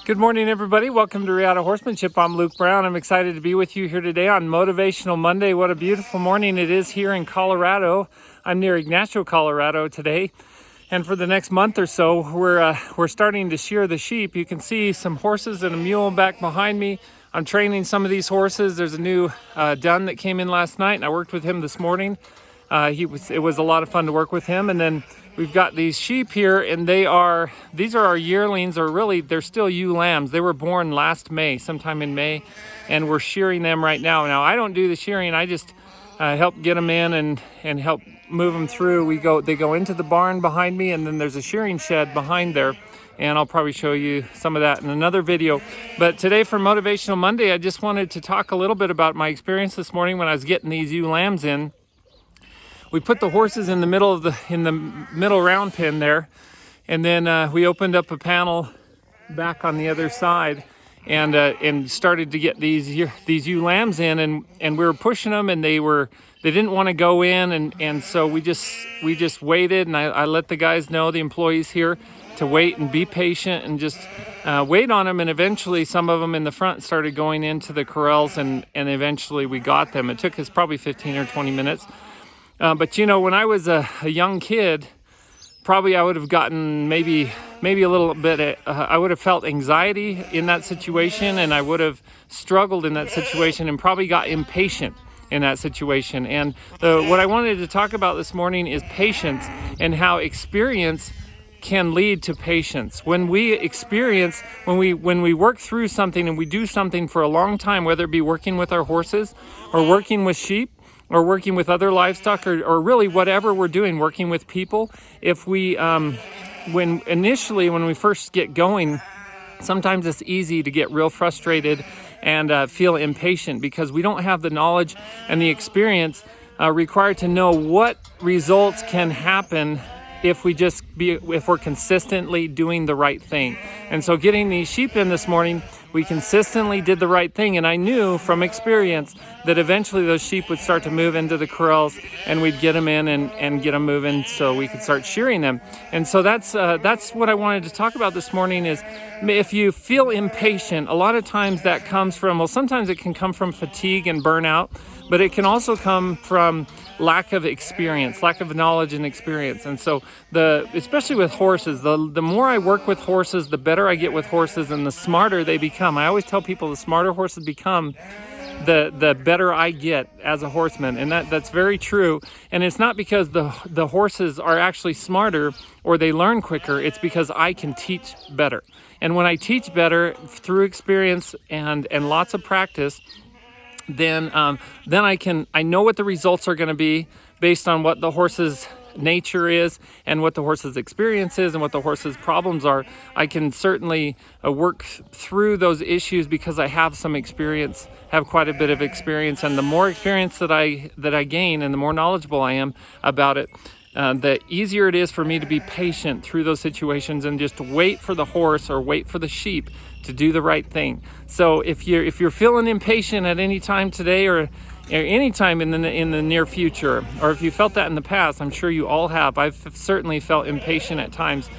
Good morning, everybody. Welcome to Reata Horsemanship. I'm Luke Brown. I'm excited to be with you here today on Motivational Monday. What a beautiful morning it is here in Colorado. I'm near Ignacio, Colorado today. And for the next month or so, we're starting to shear the sheep. You can see some horses and a mule back behind me. I'm training some of these horses. There's a new dun that came in last night, and I worked with him this morning. It was a lot of fun to work with him. And then we've got these sheep here, and these are our yearlings, or really they're still ewe lambs. They were born last May, sometime in May, and we're shearing them right now. Now I don't do the shearing. I just help get them in and help move them through. They go into the barn behind me, and then there's a shearing shed behind there. And I'll probably show you some of that in another video. But today for Motivational Monday, I just wanted to talk a little bit about my experience this morning when I was getting these ewe lambs in. We put the horses in the middle round pen there, and then we opened up a panel back on the other side and started to get these ewe lambs in, and we were pushing them, and they didn't want to go in, and so we just waited, and I let the guys know, the employees here, to wait and be patient and just wait on them, and eventually some of them in the front started going into the corrals, and eventually we got them. It took us probably 15 or 20 minutes. But you know, when I was a young kid, probably I would have gotten maybe a little bit, I would have felt anxiety in that situation, and I would have struggled in that situation and probably got impatient in that situation. And what I wanted to talk about this morning is patience, and how experience can lead to patience. When we work through something and we do something for a long time, whether it be working with our horses or working with sheep, or working with other livestock, or really whatever we're doing, working with people, if we, when we first get going, sometimes it's easy to get real frustrated and feel impatient because we don't have the knowledge and the experience required to know what results can happen if we're consistently doing the right thing. And so getting these sheep in this morning, we consistently did the right thing, and I knew from experience that eventually those sheep would start to move into the corrals, and we'd get them in and get them moving so we could start shearing them. And so that's what I wanted to talk about this morning is, if you feel impatient, a lot of times that comes from, well, sometimes it can come from fatigue and burnout, but it can also come from lack of experience, lack of knowledge and experience. And so especially with horses, the more I work with horses, the better I get with horses, and the smarter they become. I always tell people the smarter horses become, the better I get as a horseman. And that's very true. And it's not because the horses are actually smarter or they learn quicker. It's because I can teach better. And when I teach better through experience and lots of practice, then I know what the results are going to be based on what the horse's nature is and what the horse's experience is and what the horse's problems are. I can certainly work through those issues because I have some experience, have quite a bit of experience, and the more experience that I gain and the more knowledgeable I am about it, the easier it is for me to be patient through those situations and just wait for the horse or wait for the sheep to do the right thing. So if you're feeling impatient at any time today or any time in the near future, or if you felt that in the past, I'm sure you all have. I've certainly felt impatient at times.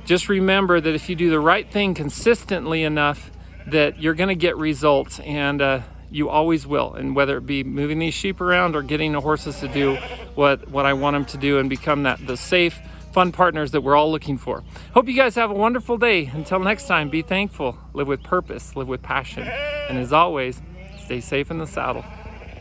Just remember that if you do the right thing consistently enough, that you're going to get results, and you always will. And whether it be moving these sheep around or getting the horses to do what I want them to do and become the safe, fun partners that we're all looking for. Hope you guys have a wonderful day. Until next time, be thankful, live with purpose, live with passion, and as always, stay safe in the saddle.